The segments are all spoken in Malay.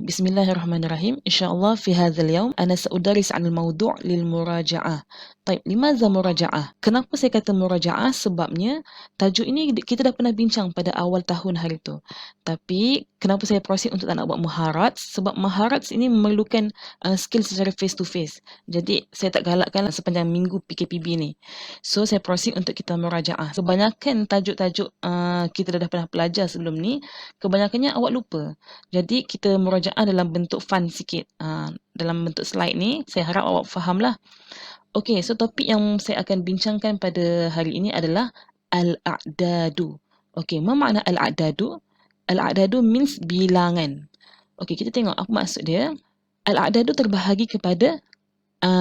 بسم الله الرحمن الرحيم إن شاء الله في هذا اليوم أنا سأدرس عن الموضوع للمراجعة. طيب لماذا مراجعة؟ Kenapa saya kata murajaah? Sebabnya tajuk ini kita dah pernah bincang pada awal tahun hari tu. Tapi kenapa saya proceed untuk tak nak buat muharat? Sebab muharat ini memerlukan skill secara face to face. Jadi saya tak galakkan sepanjang minggu PKPB ni. So saya proceed untuk kita murajaah. Kebanyakan tajuk-tajuk kita dah pernah belajar sebelum ni, kebanyakannya awak lupa. Jadi kita murajaah dalam bentuk fun sikit. Dalam bentuk slide ni, saya harap awak fahamlah. Okey, so topik yang saya akan bincangkan pada hari ini adalah al-a'dadu. Okey, apa makna al-a'dadu? Al-a'dadu means bilangan. Okey, kita tengok apa maksud dia. Al-a'dadu terbahagi kepada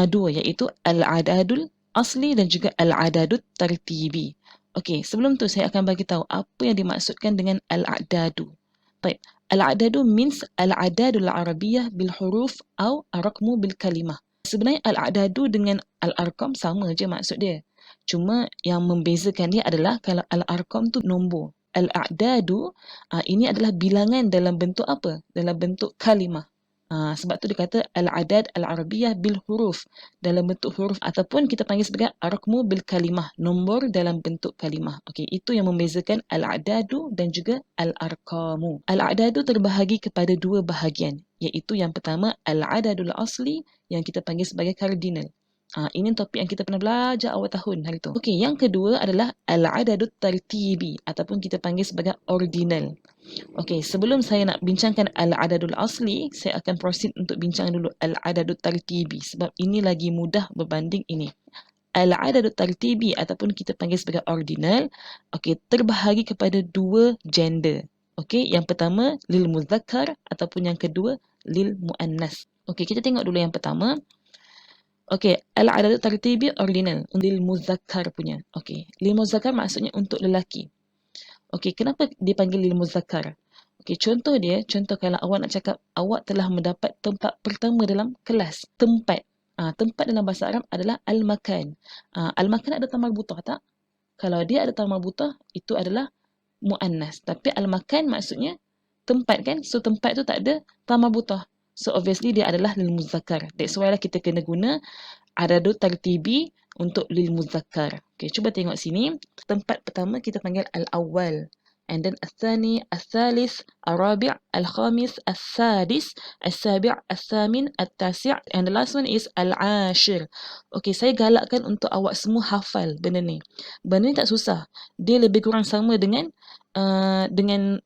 dua, iaitu al-a'dadul asli dan juga al-a'dadut tartibi. Okey, sebelum tu saya akan bagi tahu apa yang dimaksudkan dengan al-a'dadu. Baik, al-a'dadu means al-a'dadul arabiyyah bil huruf atau ar-raqmu bil kalimah. Sebenarnya al-a'dadu dengan al-arqam sama je maksud dia. Cuma yang membezakan dia adalah kalau al-arqam tu nombor. Al-a'dadu ini adalah bilangan dalam bentuk apa? Dalam bentuk kalimah. Sebab tu dia kata al-adad al-arabiyyah bil huruf, dalam bentuk huruf, ataupun kita panggil sebagai ar-raqmu bil kalimah, nombor dalam bentuk kalimah. Okey, itu yang membezakan al-adadu dan juga al-arqamu. Al-adadu terbahagi kepada dua bahagian, iaitu yang pertama al-adadul asli yang kita panggil sebagai cardinal. Ini topik yang kita pernah belajar awal tahun hari tu. Okey, yang kedua adalah al-adadut tartibi ataupun kita panggil sebagai ordinal. Okey, sebelum saya nak bincangkan al-adadul asli, saya akan proceed untuk bincang dulu al-adadut tartibi sebab ini lagi mudah berbanding ini. Al-adadut tartibi ataupun kita panggil sebagai ordinal, okey, terbahagi kepada dua gender. Okey, yang pertama lil muzakkar ataupun yang kedua lil muannas. Okey, kita tengok dulu yang pertama. Okey, al-adadut tartibi ordinal, lil muzakkar punya. Okey, lil muzakkar maksudnya untuk lelaki. Okey, kenapa dipanggil lil muzakkar? Okey, contoh kalau awak nak cakap awak telah mendapat tempat pertama dalam kelas. Tempat. Tempat dalam bahasa Arab adalah al-makan. Al-makan ada tamar butah tak? Kalau dia ada tamar butah, itu adalah muannas. Tapi al-makan maksudnya tempat kan? So tempat tu tak ada tamar butah. So obviously dia adalah lil muzakkar. That's why lah kita kena guna adadut tartibi untuk lil muzakkar. Okey, cuba tengok sini. Tempat pertama kita panggil al-awwal. And then al-thani, al-thalith, al-rabi', al-khamis, al-sadis, al-sabi', al-thamin, al-tasi', and the last one is al-ashir. Okey, saya galakkan untuk awak semua hafal benda ni. Benda ni tak susah. Dia lebih kurang sama dengan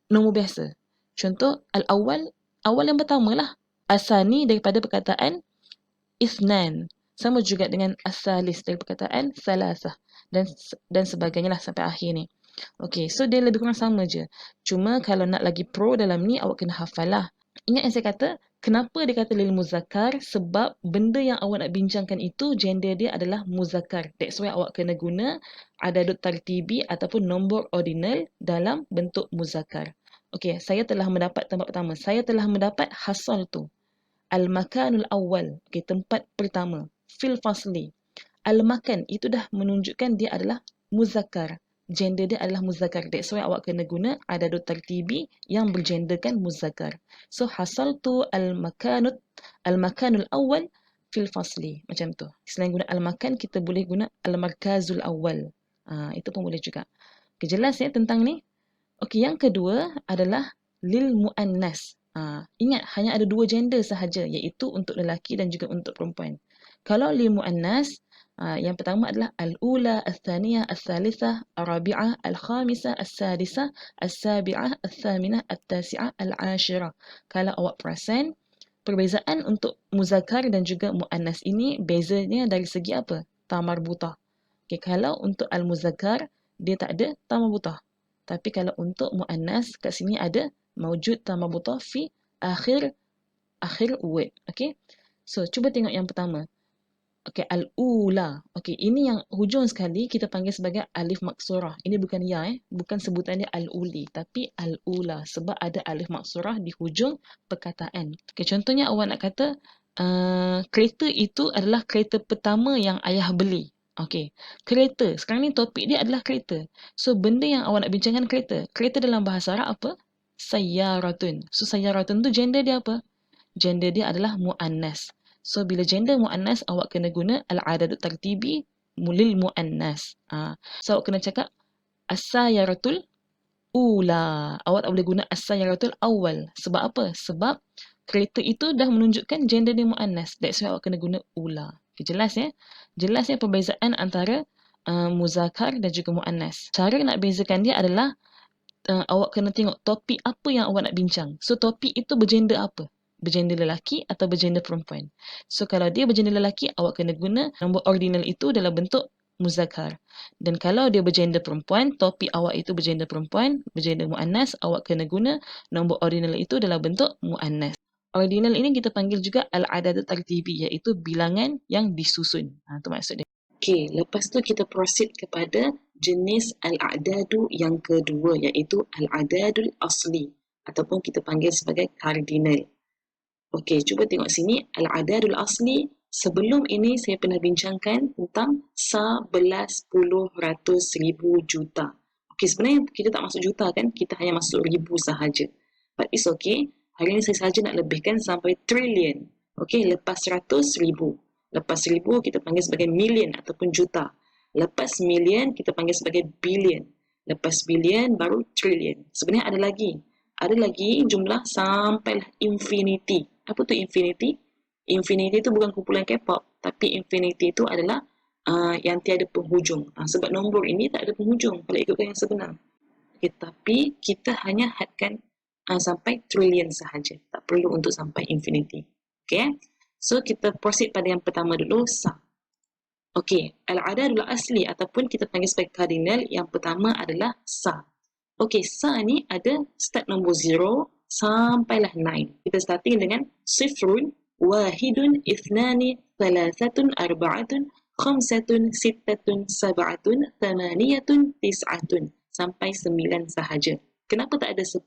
nombor biasa. Contoh, al-awwal, awal yang pertama lah. Al-thani daripada perkataan isnan. Sama juga dengan as-salis dari perkataan salasah dan sebagainya lah sampai akhir ni. Okey, so dia lebih kurang sama je. Cuma kalau nak lagi pro dalam ni, awak kena hafal lah. Ingat yang saya kata, kenapa dia kata lil muzakkar? Sebab benda yang awak nak bincangkan itu, gender dia adalah muzakkar. That's why awak kena guna adadut tartibi ataupun nombor ordinal dalam bentuk muzakkar. Okey, saya telah mendapat tempat pertama. Saya telah mendapat hasal tu. Al-makanul awal. Okey, tempat pertama. Fil fasli. Al-makan itu dah menunjukkan dia adalah muzakkar. Gender dia adalah muzakkar. That's why awak kena guna adadut tartibi yang bergenderkan muzakkar. So hasal tu al-makanul awal fil fasli. Macam tu. Selain guna al-makan, kita boleh guna al-markazul awal. Itu pun boleh juga. Okay, jelas ya tentang ni? Okey, yang kedua adalah lil muannas. Ingat, hanya ada dua gender sahaja, iaitu untuk lelaki dan juga untuk perempuan. Kalau lil muannas, yang pertama adalah al-ula, al-thaniyah, al-thalithah, al-rabi'ah, al-khamisah, al-sadisah, al-sabi'ah, al-thaminah, al-tasi'ah, al-ashirah. Kalau awak perasan, perbezaan untuk muzakkar dan juga muannas ini bezanya dari segi apa? Tamar butah. Okay, kalau untuk al-muzakkar, dia tak ada tamar butah. Tapi kalau untuk muannas, kat sini ada maujud tamar butah fi akhir word. Okey. So cuba tengok yang pertama. Okey, al-ula. Okey, ini yang hujung sekali kita panggil sebagai alif maksurah. Ini bukan ya bukan sebutan dia al-uli, tapi al-ula sebab ada alif maksurah di hujung perkataan. Okey, contohnya awak nak kata kereta itu adalah kereta pertama yang ayah beli. Okey, kereta. Sekarang ni topik dia adalah kereta. So benda yang awak nak bincangkan kereta. Kereta dalam bahasa Arab apa? Sayyaratun. So sayyaratun tu gender dia apa? gender dia adalah muannas. So bila gender muannas, awak kena guna al-adadut tartibi lil muannas. So awak kena cakap as-sayaratul ula. Awak tak boleh guna as-sayaratul awal. Sebab apa? Sebab kereta itu dah menunjukkan gender dia muannas. That's why awak kena guna ula. Okay, jelas ya? Jelas ya perbezaan antara muzakkar dan juga muannas. Cara nak bezakan dia adalah awak kena tengok topik apa yang awak nak bincang. So topik itu bergender apa? Bergender lelaki atau bergender perempuan. So kalau dia bergender lelaki, awak kena guna nombor ordinal itu dalam bentuk muzakkar. Dan kalau dia bergender perempuan, topik awak itu bergender perempuan, bergender muannas, awak kena guna nombor ordinal itu dalam bentuk muannas. Ordinal ini kita panggil juga al-adad tartibi, iaitu bilangan yang disusun. Itu maksud dia. Okey, lepas tu kita proceed kepada jenis al-a'dadu yang kedua, iaitu al-a'dadul asli ataupun kita panggil sebagai cardinal. Okey, cuba tengok sini al-a'dadul asli. Sebelum ini saya pernah bincangkan tentang sa, belas, puluh, ratus, ribu, juta. Okey, sebenarnya kita tak masuk juta kan, kita hanya masuk ribu sahaja. But it's okay. Hari ini saya sahaja nak lebihkan sampai trillion. Okey, lepas 100 ribu. Lepas 1000 kita panggil sebagai million ataupun juta. Lepas million kita panggil sebagai billion. Lepas billion baru trillion. Sebenarnya ada lagi. Ada lagi jumlah sampailah infinity. Apa tu infinity? Infinity itu bukan kumpulan K-pop. Tapi infinity itu adalah yang tiada penghujung. Sebab nombor ini tak ada penghujung kalau ikutkan yang sebenar. Okay, tapi kita hanya hadkan sampai trillion sahaja. Tak perlu untuk sampai infinity. Okay. So, kita proceed pada yang pertama dulu, sa. Okey, al-adadul asli ataupun kita panggil sebagai cardinal, yang pertama adalah sa. Okey, sa ni ada start nombor 0 sampailah 9. Kita starting dengan sifrun, wahidun, ithnani, thalathatun, arba'atun, khamsatun, sittatun, sab'atun, thamaniyatun, tis'atun. Sampai 9 sahaja. Kenapa tak ada 10?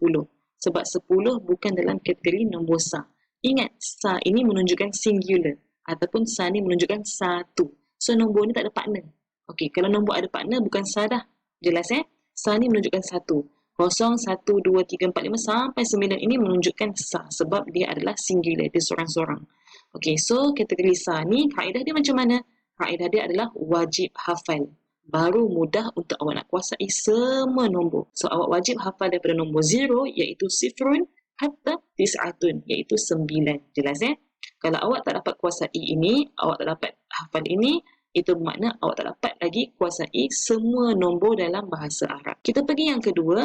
Sebab 10 bukan dalam kategori nombor sa. Ingat, sa ini menunjukkan singular ataupun sa ni menunjukkan satu. So, nombor ni tak ada partner. Okey, kalau nombor ada partner, bukan sa dah. Jelas Sa ni menunjukkan satu. 0, 1, 2, 3, 4, 5 sampai 9 ini menunjukkan sa sebab dia adalah singular, dia seorang-seorang. Okey, so kategori sa ni, kaedah dia macam mana? Kaedah dia adalah wajib hafal. Baru mudah untuk awak nak kuasai semua nombor. So, awak wajib hafal daripada nombor 0 iaitu sifrun, hatta tis'atun, iaitu 9. Jelas Kalau awak tak dapat kuasai ini, awak tak dapat hafal ini, itu bermakna awak tak dapat lagi kuasai semua nombor dalam bahasa Arab. Kita pergi yang kedua,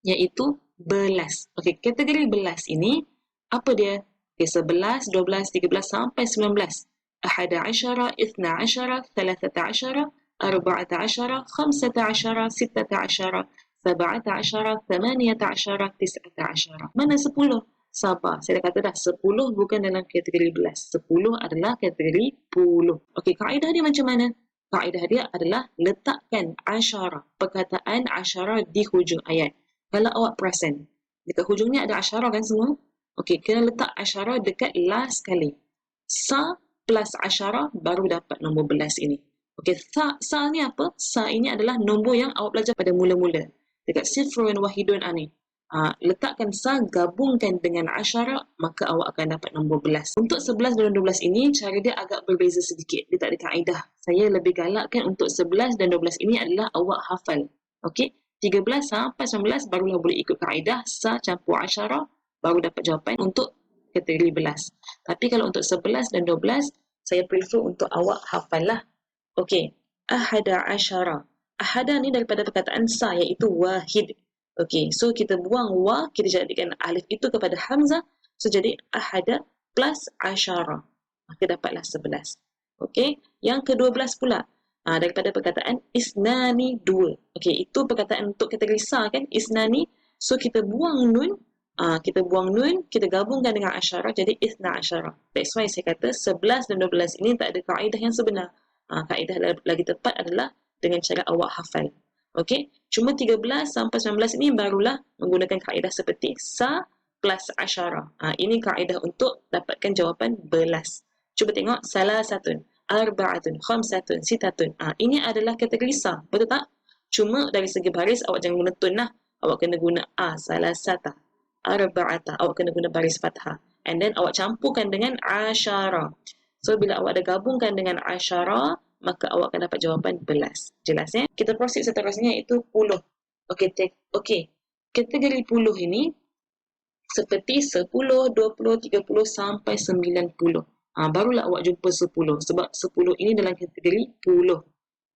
iaitu belas. Okey, kategori belas ini, apa dia? Okay, 11, 12, 13 sampai 19. Ahada asyara, ithna asyara, thalathata asyara, arba'ata asyara, khamsata asyara, sittata asyara, sab'ata asyara, thamaniyata asyara, tis'ata asyara. Mana 10? Sabar, saya dah kata dah 10 bukan dalam kategori belas. 10 adalah kategori puluh. Okey, kaedah dia macam mana? Kaedah dia adalah letakkan asyara, perkataan asyara di hujung ayat. Kalau awak perasan, dekat hujungnya ada asyara kan semua? Okey, kena letak asyara dekat last kali. Sa plus asyara baru dapat nombor belas ini. Okey, sa ni apa? Sa ini adalah nombor yang awak belajar pada mula-mula. Dekat sifrun wahidun ani. Letakkan sa, gabungkan dengan asyara, maka awak akan dapat nombor belas. Untuk 11 dan 12 ini, cara dia agak berbeza sedikit. Dia tak ada kaedah. Saya lebih galakkan untuk 11 dan 12 ini adalah awak hafal. Okey, 13 sampai 19 barulah boleh ikut kaedah sa campur asyara, baru dapat jawapan untuk kategori belas. Tapi kalau untuk 11 dan 12, saya prefer untuk awak hafal lah. Okey, ahada asyara. Ahada ni daripada perkataan sa, iaitu wahid. Okey, so kita buang wa, kita jadikan alif itu kepada hamzah. So, jadi ahada plus asyara. Maka dapatlah 11. Okey, yang ke-12 pula. Daripada perkataan isnani, 2. Okey, itu perkataan untuk kategori sa kan, isnani. So, kita buang nun. Kita gabungkan dengan asyara, jadi isna asyara. That's why saya kata 11 dan 12 ini tak ada kaedah yang sebenar. Kaedah lagi tepat adalah dengan cara awak hafal. Okey, cuma 13 sampai 19 ini barulah menggunakan kaedah seperti sa plus asyara. Ini kaedah untuk dapatkan jawapan belas. Cuba tengok, salah satun, arba'atun, khamsatun, sitatun. Ini adalah kategori sa, betul tak? Cuma dari segi baris awak jangan guna tun lah. Awak kena guna salah sata, arba'ata, awak kena guna baris fathah. And then awak campurkan dengan asyara. So, bila awak dah gabungkan dengan asyara, maka awak akan dapat jawapan belas. Jelas ya? Kita proceed seterusnya iaitu puluh. Okey. Kategori puluh ini seperti 10, 20, 30 sampai 90. Barulah awak jumpa 10 sebab 10 ini dalam kategori puluh.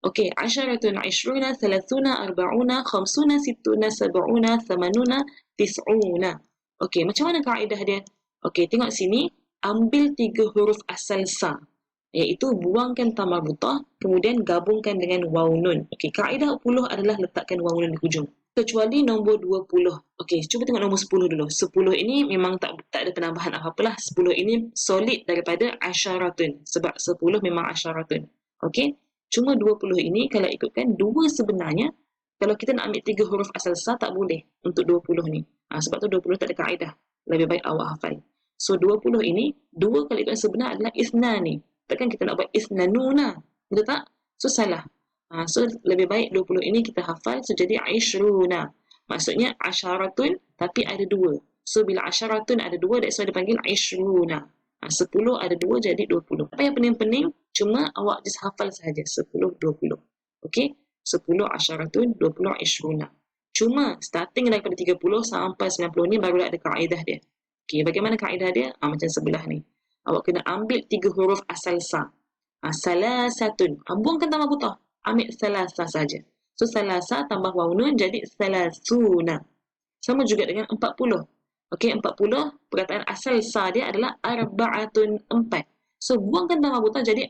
Okey, asyaratun, ishruna, thalathuna, arba'una, khamsuna, sittuna, sab'una, thamanuna, tis'una. Okey, macam mana kaedah dia? Okey, tengok sini, ambil 3 huruf asal sa, iaitu buangkan ta marbutah, kemudian gabungkan dengan waw nun. Okey, kaedah puluh adalah letakkan waw nun di hujung. Kecuali nombor 20. Okey, cuba tengok nombor 10 dulu. 10 ini memang tak ada penambahan apa-apalah. 10 ini solid daripada asyaratun. Sebab 10 memang asyaratun. Okey, cuma 20 ini kalau ikutkan dua sebenarnya, kalau kita nak ambil 3 huruf asal sa tak boleh untuk 20 ni. Sebab tu 20 tak ada kaedah. Lebih baik awak hafal. So 20 ini, dua kalau ikutkan sebenar adalah isnani. Takkan kita nak buat isnanuna. Betul tak? So salah. So lebih baik 20 ini kita hafal, so jadi ishruna. Maksudnya asyaratun tapi ada dua. So bila asyaratun ada dua, that's why dipanggil ishruna. 10 ada dua jadi 20. Apa yang pening-pening, cuma awak just hafal sahaja 10, 20. Okey? 10 asyaratun, 20 ishruna. Cuma starting daripada 30 sampai 90 ni barulah ada kaedah dia. Okey, bagaimana kaedah dia? Macam sebelah ni. Awak kena ambil 3 huruf asal sa. Salasatun. Buangkan tambah butah. Ambil salasa saja. So salasa tambah waw nun jadi salasuna. Sama juga dengan 40. Okey, 40 perkataan asal sa dia adalah arba'atun, 4. So buangkan tambah butah jadi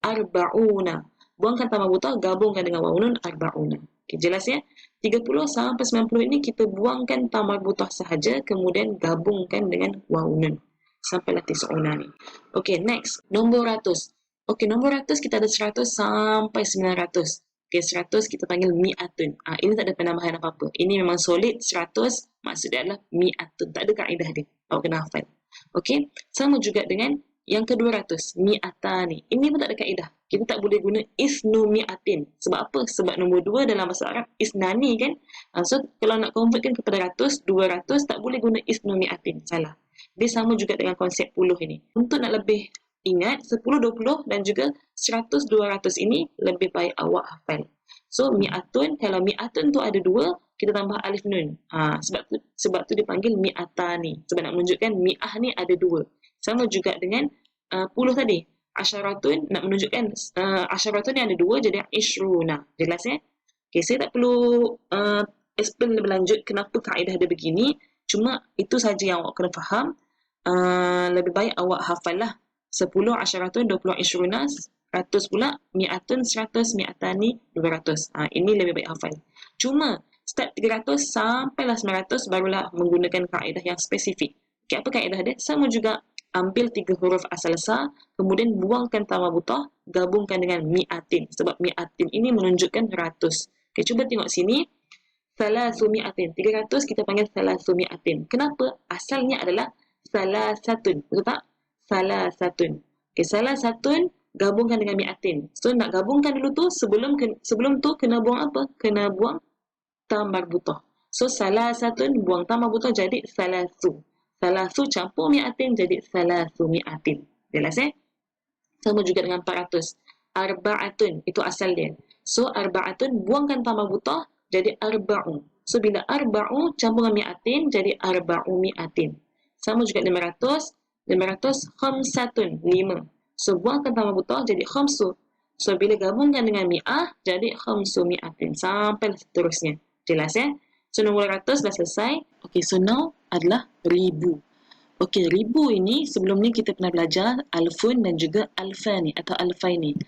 arba'una. Buangkan tambah butah, gabungkan dengan waw nun arba'una. Okey, jelas ya? 30 sampai 90 ini kita buangkan tambah butah sahaja, kemudian gabungkan dengan waw nun. Sampailah tis'una ni. Okey, next. Nombor ratus. Okey, nombor ratus kita ada 100 sampai 900. Okey, 100 kita panggil mi'atun. Ini tak ada penambahan apa-apa. Ini memang solid 100, maksud dia adalah mi'atun. Tak ada kaedah dia. Awak kena hafal. Okey, sama juga dengan yang ke-200, mi'atani. Ini pun tak ada kaedah. Kita tak boleh guna isnu mi'atin. Sebab apa? Sebab nombor 2 dalam bahasa Arab isnani kan. So, kalau nak convertkan kepada ratus, 200, tak boleh guna isnu mi'atin. Salah. Dia sama juga dengan konsep puluh ini. Untuk nak lebih ingat, 10, 20 dan juga 100, 200 ini lebih baik awak hafal. So, mi'atun, kalau mi'atun tu ada dua, kita tambah alif nun. Sebab tu dipanggil mi'atani. Sebab nak menunjukkan mi'ah ni ada dua. Sama juga dengan puluh tadi. Asyaratun, nak menunjukkan asyaratun ni ada dua, jadi ishruna. Jelas ya? Okay, saya tak perlu explain lebih lanjut kenapa kaedah dia begini. Cuma itu saja yang awak kena faham. Lebih baik awak hafal lah. 10 asyaratun, 20 ishruna, 100 pula, mi'atun, 100, mi'atani, 200. Ini lebih baik hafal. Cuma, start 300 sampailah 900 barulah menggunakan kaedah yang spesifik. Okay, apa kaedah dia? Sama juga, ambil 3 huruf asal sa, kemudian buangkan tamah butah, gabungkan dengan mi'atin. Sebab mi'atin ini menunjukkan 100. Okay, cuba tengok sini. Salasu mi'atin. 300 kita panggil salasu mi'atin. Kenapa? Asalnya adalah salasatun. Betul tak? Salasatun. Okay, salasatun gabungkan dengan mi'atin. So, nak gabungkan dulu tu, sebelum tu kena buang apa? Kena buang ta marbutah. So, salasatun buang ta marbutah jadi salasu. Salasu campur mi'atin jadi salasu mi'atin. Jelas Sama juga dengan 400. Arba'atun, itu asal dia. So, arba'atun buangkan ta marbutah jadi arba'u. So, bila arba'u campur dengan mi'atin jadi arba'u mi'atin. Sama juga 500. 500 khamsatun, 5. So, buangkan tambah butah jadi khamsu. So, bila gabungkan dengan mi'ah, jadi khamsu mi'atin. Sampai seterusnya. Jelas So, nombor 100 dah selesai. Okay, so now adalah ribu. Okay, ribu ini sebelum ni kita pernah belajar alfun dan juga alfani atau alfaini.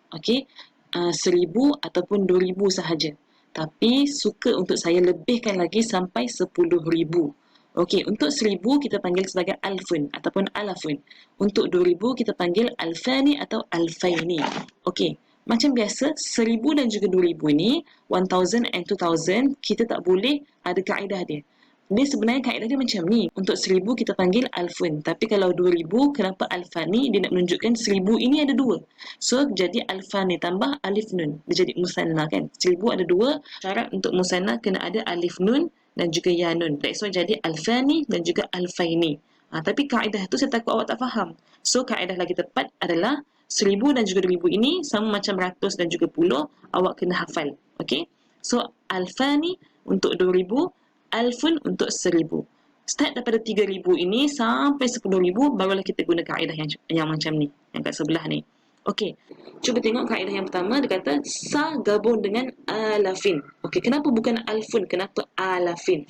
Okay, 1000 ataupun 2000 sahaja. Tapi, suka untuk saya lebihkan lagi sampai 10,000. Okey, untuk 1000 kita panggil sebagai alfun ataupun alafun. Untuk 2000 kita panggil alfani atau alfaini. Okey, macam biasa 1000 dan juga 2000 ni 1000 and 2000 kita tak boleh ada kaedah dia. Dia sebenarnya kaedah dia macam ni. Untuk 1000 kita panggil alfun. Tapi kalau 2000 kenapa alfani? Dia nak menunjukkan 1000 ini ada dua. So jadi alfani tambah alif nun. Dia jadi musanna kan. 1000 ada dua. Syarat untuk musanna kena ada alif nun dan juga ya nun. That's why jadi alfani dan juga alfaini. Tapi kaedah tu saya takut awak tak faham. So kaedah lagi tepat adalah 1000 dan juga 2000 ini sama macam ratus dan juga puluh, awak kena hafal. Okey? So alfani untuk 2000, alfun untuk 1000. Start daripada 3000 ini sampai 10000 barulah kita guna kaedah yang macam ni, yang kat sebelah ni. Okey, cuba tengok kaedah yang pertama. Dia kata sa gabung dengan alafin. Okey, kenapa bukan alfun? Kenapa alafin?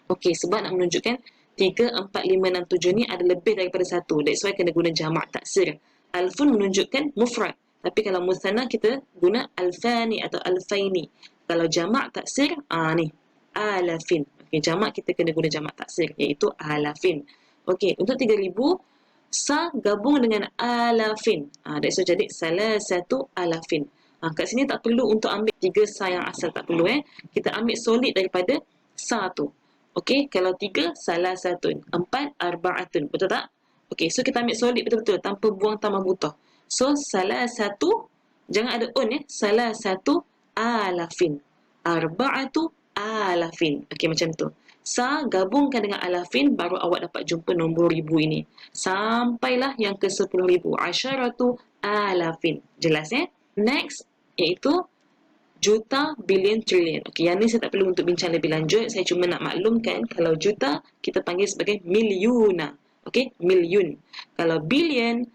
Okey, sebab nak menunjukkan 3, 4, 5, 6, 7 ni ada lebih daripada satu. That's why kena guna jamak taksir. Alfun menunjukkan mufrad. Tapi kalau muthanna kita guna alfani atau alfaini. Kalau jamak taksir, ni, alafin. Okey, jamak kita kena guna jamak taksir, iaitu alafin. Okey, untuk 3000, sa gabung dengan alafin. That's why jadi salah satu alafin. Kat sini tak perlu untuk ambil 3 sa yang asal, tak perlu. Kita ambil solid daripada sa tu. Okey, kalau 3, salah satun. 4, arba'atun. Betul tak? Okey, so kita ambil solid betul-betul tanpa buang tambah butoh. So, salah satu, jangan ada on salah satu alafin. Arba'atu alafin. Okey, macam tu. Sa gabungkan dengan alafin, baru awak dapat jumpa nombor ribu ini. Sampailah yang ke 10,000. Asyaratu alafin. Jelas Next, iaitu juta, bilion, trilion. Okey, yang ni saya tak perlu untuk bincang lebih lanjut. Saya cuma nak maklumkan kalau juta kita panggil sebagai milyuna. Okey, milyun. Kalau bilion,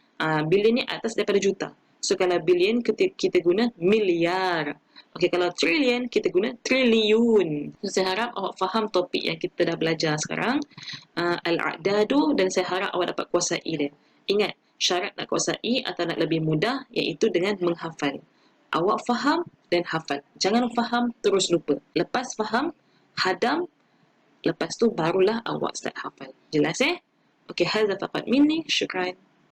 bilion ni atas daripada juta. So kalau bilion kita guna miliar. Okey, kalau trilion kita guna triliun. So saya harap awak faham topik yang kita dah belajar sekarang, al-a'dadu, dan saya harap awak dapat kuasai dia. Ingat, syarat nak kuasai atau nak lebih mudah iaitu dengan menghafal. Awak faham dan hafal. Jangan faham terus lupa. Lepas faham, hadam, lepas tu barulah awak start hafal. Jelas Okey, hadza faqat minni. Syukran.